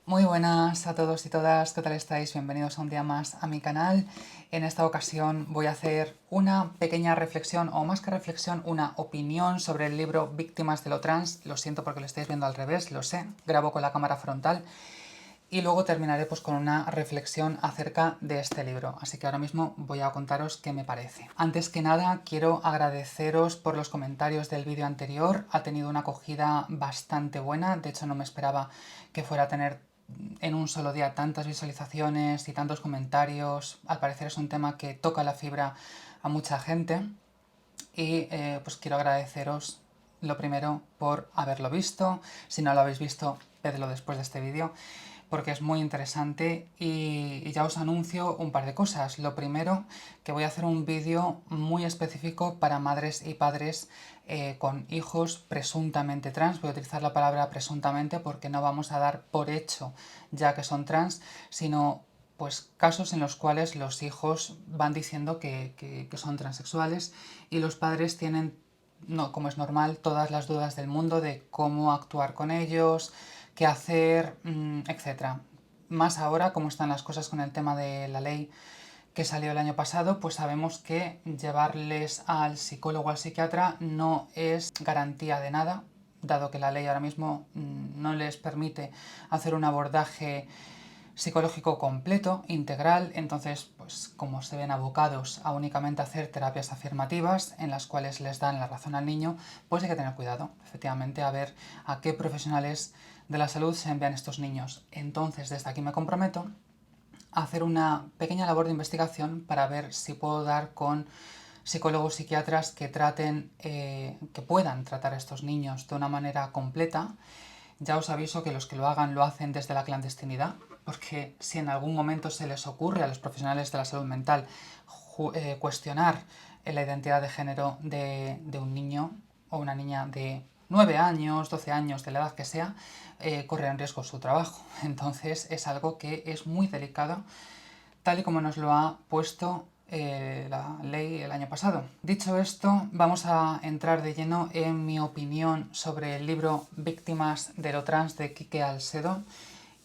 Muy buenas a todos y todas, ¿qué tal estáis? Bienvenidos un día más a mi canal. En esta ocasión voy a hacer una pequeña reflexión, o más que reflexión, una opinión sobre el libro Víctimas de lo Trans. Lo siento porque lo estáis viendo al revés, lo sé, grabo con la cámara frontal. Y luego terminaré pues con una reflexión acerca de este libro, así que ahora mismo voy a contaros qué me parece. Antes que nada quiero agradeceros por los comentarios del vídeo anterior, ha tenido una acogida bastante buena, de hecho no me esperaba que fuera a tener en un solo día tantas visualizaciones y tantos comentarios. Al parecer es un tema que toca la fibra a mucha gente y pues quiero agradeceros lo primero por haberlo visto. Si no lo habéis visto, vedlo después de este vídeo porque es muy interesante y ya os anuncio un par de cosas. Lo primero, que voy a hacer un vídeo muy específico para madres y padres con hijos presuntamente trans. Voy a utilizar la palabra presuntamente porque no vamos a dar por hecho ya que son trans, sino pues casos en los cuales los hijos van diciendo que son transexuales y los padres tienen, no, como es normal, todas las dudas del mundo de cómo actuar con ellos, qué hacer, etc. Más ahora, como están las cosas con el tema de la ley que salió el año pasado, pues sabemos que llevarles al psicólogo o al psiquiatra no es garantía de nada, dado que la ley ahora mismo no les permite hacer un abordaje psicológico completo, integral. Entonces, pues como se ven abocados a únicamente hacer terapias afirmativas en las cuales les dan la razón al niño, pues hay que tener cuidado, efectivamente, a ver a qué profesionales de la salud se envían estos niños. Entonces, desde aquí me comprometo a hacer una pequeña labor de investigación para ver si puedo dar con psicólogos psiquiatras que traten, que puedan tratar a estos niños de una manera completa. Ya os aviso que los que lo hagan lo hacen desde la clandestinidad, porque si en algún momento se les ocurre a los profesionales de la salud mental cuestionar la identidad de género de un niño o una niña de 9 años, 12 años, de la edad que sea, corre en riesgo su trabajo. Entonces es algo que es muy delicado, tal y como nos lo ha puesto la ley el año pasado. Dicho esto, vamos a entrar de lleno en mi opinión sobre el libro Víctimas de lo Trans de Quique Alcedo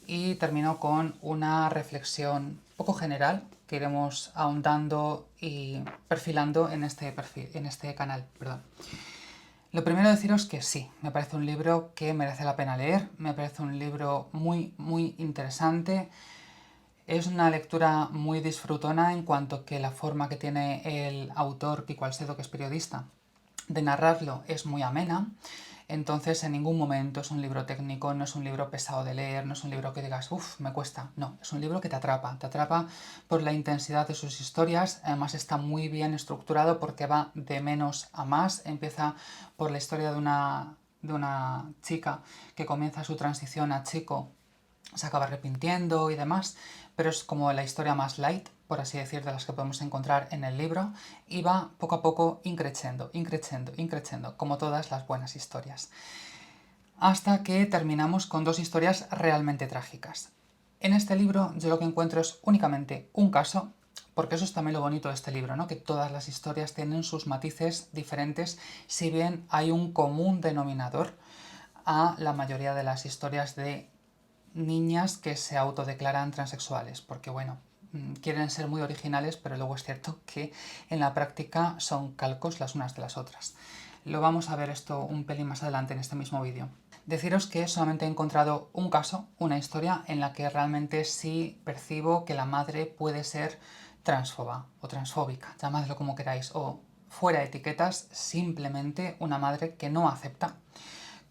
y termino con una reflexión poco general que iremos ahondando y perfilando en este canal. Perdón. Lo primero deciros que sí, me parece un libro que merece la pena leer, me parece un libro muy interesante. Es una lectura muy disfrutona en cuanto que la forma que tiene el autor, Quico Alcedo, que es periodista, de narrarlo es muy amena. Entonces en ningún momento es un libro técnico, no es un libro pesado de leer, no es un libro que digas, uff, me cuesta. No, es un libro que te atrapa por la intensidad de sus historias. Además está muy bien estructurado porque va de menos a más. Empieza por la historia de una chica que comienza su transición a chico, se acaba arrepintiendo y demás, pero es como la historia más light, por así decir, de las que podemos encontrar en el libro, y va poco a poco increciendo, como todas las buenas historias. Hasta que terminamos con dos historias realmente trágicas. En este libro yo lo que encuentro es únicamente un caso, porque eso es también lo bonito de este libro, ¿no? Que todas las historias tienen sus matices diferentes, si bien hay un común denominador a la mayoría de las historias de niñas que se autodeclaran transexuales, porque bueno, quieren ser muy originales, pero luego es cierto que en la práctica son calcos las unas de las otras. Lo vamos a ver esto un pelín más adelante en este mismo vídeo. Deciros que solamente he encontrado un caso, una historia, en la que realmente sí percibo que la madre puede ser transfoba o transfóbica, llamadlo como queráis, o fuera etiquetas, simplemente una madre que no acepta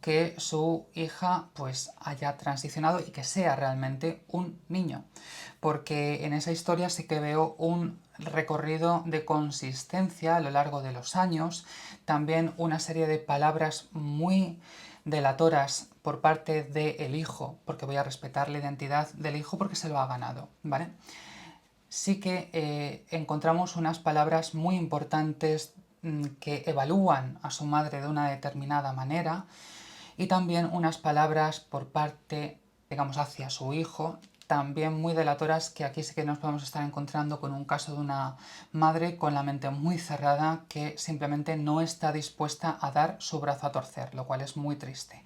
que su hija pues haya transicionado y que sea realmente un niño, porque en esa historia sí que veo un recorrido de consistencia a lo largo de los años, también una serie de palabras muy delatoras por parte del hijo, porque voy a respetar la identidad del hijo porque se lo ha ganado, ¿vale? Sí que encontramos unas palabras muy importantes que evalúan a su madre de una determinada manera, y también unas palabras por parte, digamos, hacia su hijo, también muy delatoras, que aquí sí que nos podemos estar encontrando con un caso de una madre con la mente muy cerrada que simplemente no está dispuesta a dar su brazo a torcer, lo cual es muy triste.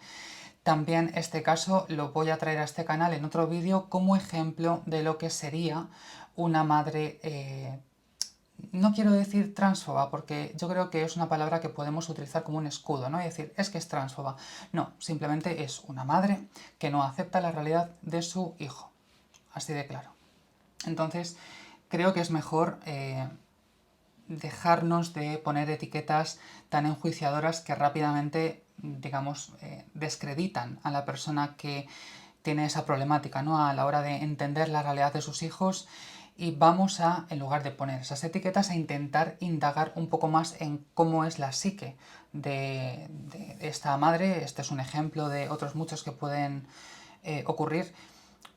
También este caso lo voy a traer a este canal en otro vídeo como ejemplo de lo que sería una madre, no quiero decir transfoba, porque yo creo que es una palabra que podemos utilizar como un escudo, ¿no? Y decir, es que es transfoba. No, simplemente es una madre que no acepta la realidad de su hijo. Así de claro. Entonces, creo que es mejor dejarnos de poner etiquetas tan enjuiciadoras que rápidamente, digamos, descreditan a la persona que tiene esa problemática, ¿no? A la hora de entender la realidad de sus hijos, y vamos a, en lugar de poner esas etiquetas, a intentar indagar un poco más en cómo es la psique de esta madre. Este es un ejemplo de otros muchos que pueden ocurrir,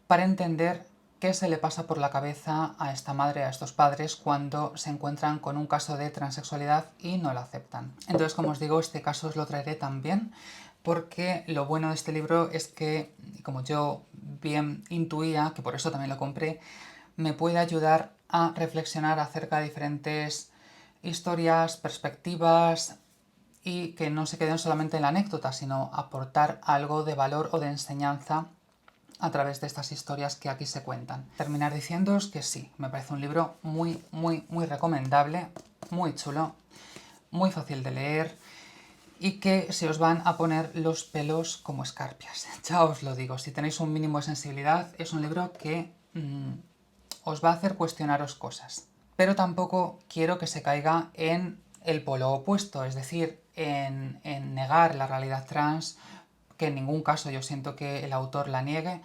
para entender qué se le pasa por la cabeza a esta madre, a estos padres, cuando se encuentran con un caso de transexualidad y no la aceptan. Entonces, como os digo, este caso os lo traeré también, porque lo bueno de este libro es que, como yo bien intuía, que por eso también lo compré, me puede ayudar a reflexionar acerca de diferentes historias, perspectivas, y que no se queden solamente en la anécdota, sino aportar algo de valor o de enseñanza a través de estas historias que aquí se cuentan. Terminar diciéndoos que sí, me parece un libro muy, muy, muy recomendable, muy chulo, muy fácil de leer y que se os van a poner los pelos como escarpias. Ya os lo digo, si tenéis un mínimo de sensibilidad, es un libro que os va a hacer cuestionaros cosas. Pero tampoco quiero que se caiga en el polo opuesto, es decir, en negar la realidad trans, que en ningún caso yo siento que el autor la niegue,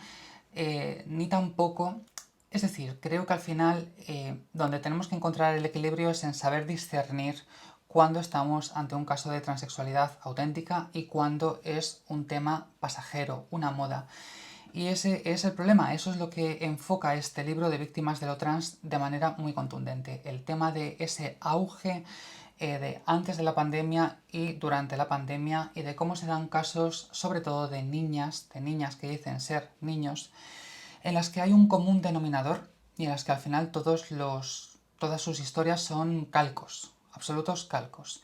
ni tampoco... Es decir, creo que al final donde tenemos que encontrar el equilibrio es en saber discernir cuándo estamos ante un caso de transexualidad auténtica y cuándo es un tema pasajero, una moda. Y ese es el problema, eso es lo que enfoca este libro de Víctimas de lo Trans de manera muy contundente. El tema de ese auge de antes de la pandemia y durante la pandemia, y de cómo se dan casos, sobre todo de niñas que dicen ser niños, en las que hay un común denominador y en las que al final todas sus historias son calcos, absolutos calcos.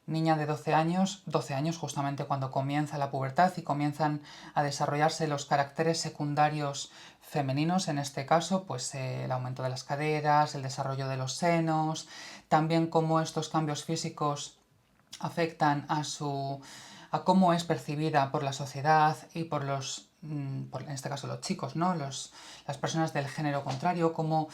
Niña de 12 años justamente cuando comienza la pubertad y comienzan a desarrollarse los caracteres secundarios femeninos, en este caso, pues el aumento de las caderas, el desarrollo de los senos, también cómo estos cambios físicos afectan a cómo es percibida por la sociedad y por en este caso los chicos, ¿no? Las personas del género contrario, cómo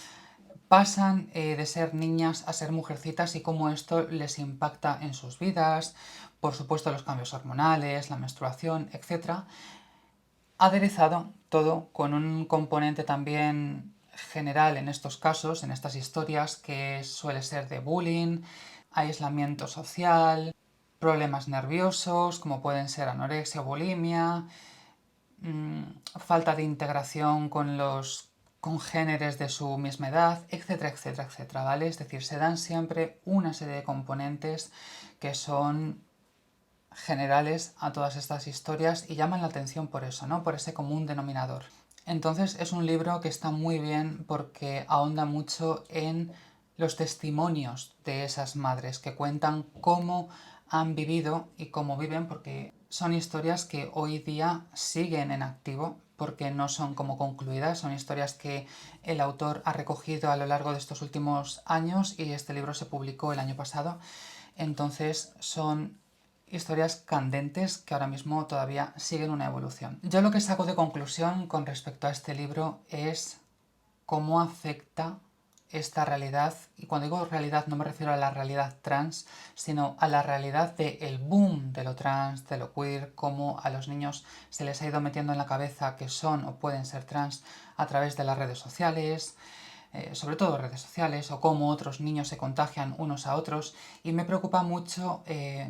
pasan de ser niñas a ser mujercitas y cómo esto les impacta en sus vidas, por supuesto los cambios hormonales, la menstruación, etc. Aderezado todo con un componente también general en estos casos, en estas historias, que suele ser de bullying, aislamiento social, problemas nerviosos como pueden ser anorexia o bulimia, falta de integración con los congéneres de su misma edad, etcétera, etcétera, etcétera, ¿vale? Es decir, se dan siempre una serie de componentes que son generales a todas estas historias y llaman la atención por eso, ¿no? Por ese común denominador. Entonces es un libro que está muy bien porque ahonda mucho en los testimonios de esas madres que cuentan cómo han vivido y cómo viven, porque son historias que hoy día siguen en activo, porque no son como concluidas, son historias que el autor ha recogido a lo largo de estos últimos años y este libro se publicó el año pasado. Entonces son historias candentes que ahora mismo todavía siguen una evolución. Yo lo que saco de conclusión con respecto a este libro es cómo afecta esta realidad, y cuando digo realidad no me refiero a la realidad trans, sino a la realidad del boom de lo trans, de lo queer, cómo a los niños se les ha ido metiendo en la cabeza que son o pueden ser trans a través de las redes sociales, sobre todo redes sociales, o cómo otros niños se contagian unos a otros, y me preocupa mucho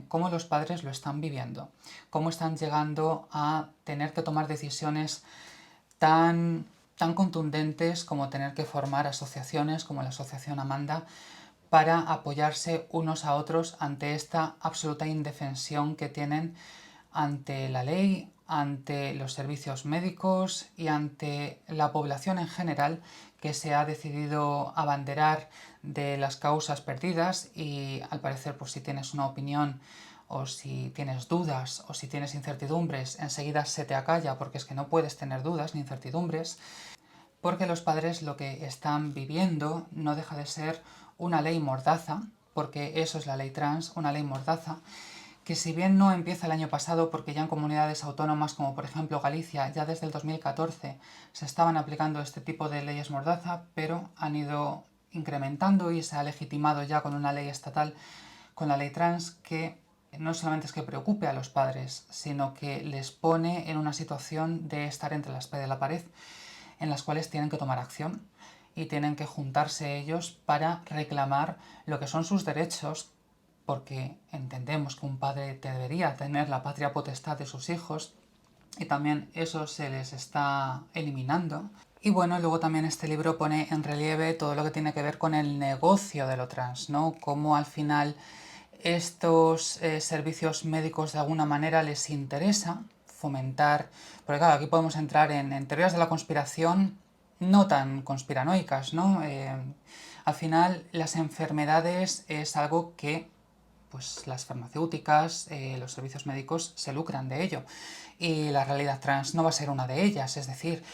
cómo los padres lo están viviendo, cómo están llegando a tener que tomar decisiones tan contundentes como tener que formar asociaciones como la Asociación Amanda para apoyarse unos a otros ante esta absoluta indefensión que tienen ante la ley, ante los servicios médicos y ante la población en general, que se ha decidido abanderar de las causas perdidas. Y al parecer, pues si tienes una opinión o si tienes dudas, o si tienes incertidumbres, enseguida se te acalla porque es que no puedes tener dudas ni incertidumbres, porque los padres lo que están viviendo no deja de ser una ley mordaza, porque eso es la ley trans, una ley mordaza, que si bien no empieza el año pasado, porque ya en comunidades autónomas como por ejemplo Galicia, ya desde el 2014 se estaban aplicando este tipo de leyes mordaza, pero han ido incrementando y se ha legitimado ya con una ley estatal, con la ley trans, que no solamente es que preocupe a los padres, sino que les pone en una situación de estar entre la espada y la pared, en las cuales tienen que tomar acción y tienen que juntarse ellos para reclamar lo que son sus derechos, porque entendemos que un padre debería tener la patria potestad de sus hijos y también eso se les está eliminando. Y bueno, luego también este libro pone en relieve todo lo que tiene que ver con el negocio de lo trans, ¿no? Cómo al final estos servicios médicos de alguna manera les interesa fomentar, porque claro, aquí podemos entrar en teorías de la conspiración no tan conspiranoicas, ¿no? Al final las enfermedades es algo que pues las farmacéuticas, los servicios médicos se lucran de ello. Y la realidad trans no va a ser una de ellas, es decir,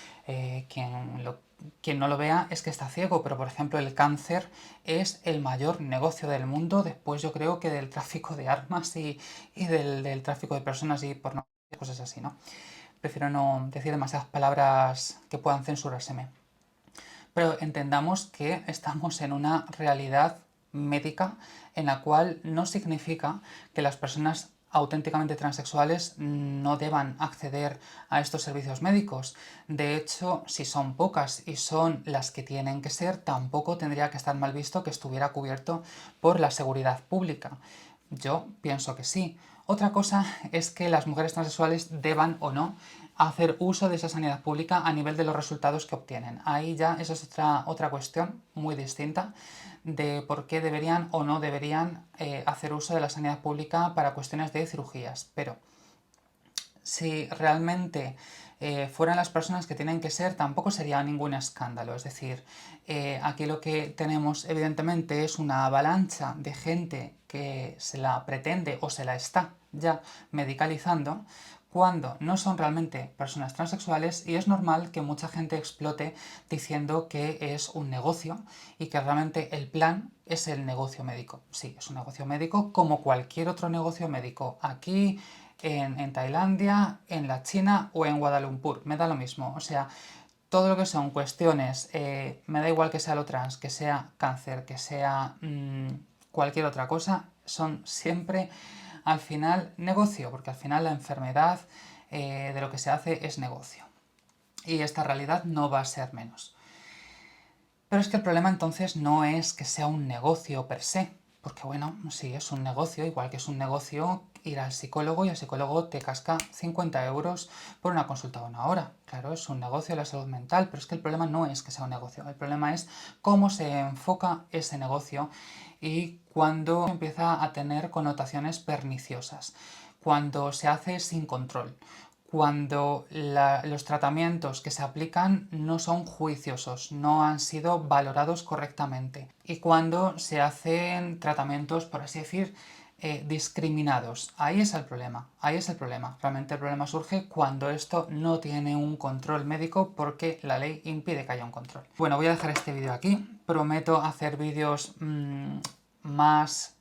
quien no lo vea es que está ciego, pero por ejemplo el cáncer es el mayor negocio del mundo, después yo creo que del tráfico de armas y del tráfico de personas y pornografía, cosas así, ¿no? Prefiero no decir demasiadas palabras que puedan censurárseme. Pero entendamos que estamos en una realidad médica en la cual no significa que las personas auténticamente transexuales no deban acceder a estos servicios médicos. De hecho, si son pocas y son las que tienen que ser, tampoco tendría que estar mal visto que estuviera cubierto por la seguridad pública. Yo pienso que sí. Otra cosa es que las mujeres transexuales deban o no hacer uso de esa sanidad pública a nivel de los resultados que obtienen. Ahí ya esa es otra cuestión muy distinta de por qué deberían o no deberían hacer uso de la sanidad pública para cuestiones de cirugías. Pero si realmente fueran las personas que tienen que ser, tampoco sería ningún escándalo. Es decir, aquí lo que tenemos evidentemente es una avalancha de gente que se la pretende o se la está ya medicalizando, cuando no son realmente personas transexuales, y es normal que mucha gente explote diciendo que es un negocio y que realmente el plan es el negocio médico. Sí, es un negocio médico como cualquier otro negocio médico. Aquí en Tailandia, en la China o en Kuala Lumpur, me da lo mismo. O sea, todo lo que son cuestiones, me da igual que sea lo trans, que sea cáncer, que sea cualquier otra cosa, son siempre al final negocio, porque al final la enfermedad de lo que se hace es negocio. Y esta realidad no va a ser menos. Pero es que el problema entonces no es que sea un negocio per se, porque bueno, sí, es un negocio, igual que es un negocio ir al psicólogo y el psicólogo te casca 50 euros por una consulta de una hora. Claro, es un negocio la salud mental, pero es que el problema no es que sea un negocio, el problema es cómo se enfoca ese negocio y cuando empieza a tener connotaciones perniciosas, cuando se hace sin control, cuando los tratamientos que se aplican no son juiciosos, no han sido valorados correctamente y cuando se hacen tratamientos, por así decir, discriminados. Ahí es el problema, ahí es el problema. Realmente el problema surge cuando esto no tiene un control médico porque la ley impide que haya un control. Bueno, voy a dejar este vídeo aquí. Prometo hacer vídeos más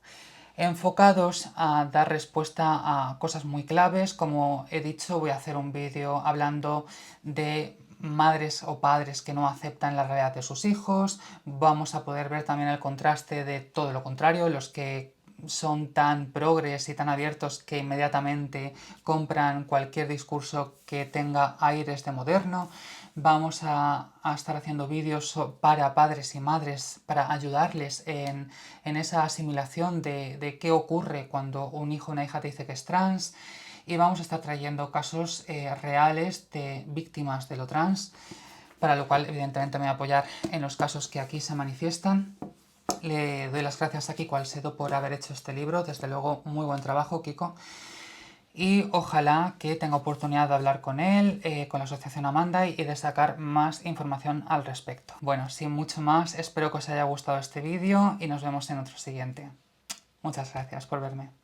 enfocados a dar respuesta a cosas muy claves. Como he dicho, voy a hacer un vídeo hablando de madres o padres que no aceptan la realidad de sus hijos. Vamos a poder ver también el contraste de todo lo contrario, los que son tan progres y tan abiertos que inmediatamente compran cualquier discurso que tenga aires de moderno. Vamos a estar haciendo vídeos para padres y madres para ayudarles en esa asimilación de qué ocurre cuando un hijo o una hija te dice que es trans, y vamos a estar trayendo casos reales de víctimas de lo trans, para lo cual evidentemente me voy a apoyar en los casos que aquí se manifiestan. Le doy las gracias a Kiko Alsedo por haber hecho este libro, desde luego muy buen trabajo, Kiko. Y ojalá que tenga oportunidad de hablar con él, con la asociación Amanda y de sacar más información al respecto. Bueno, sin mucho más, espero que os haya gustado este vídeo y nos vemos en otro siguiente. Muchas gracias por verme.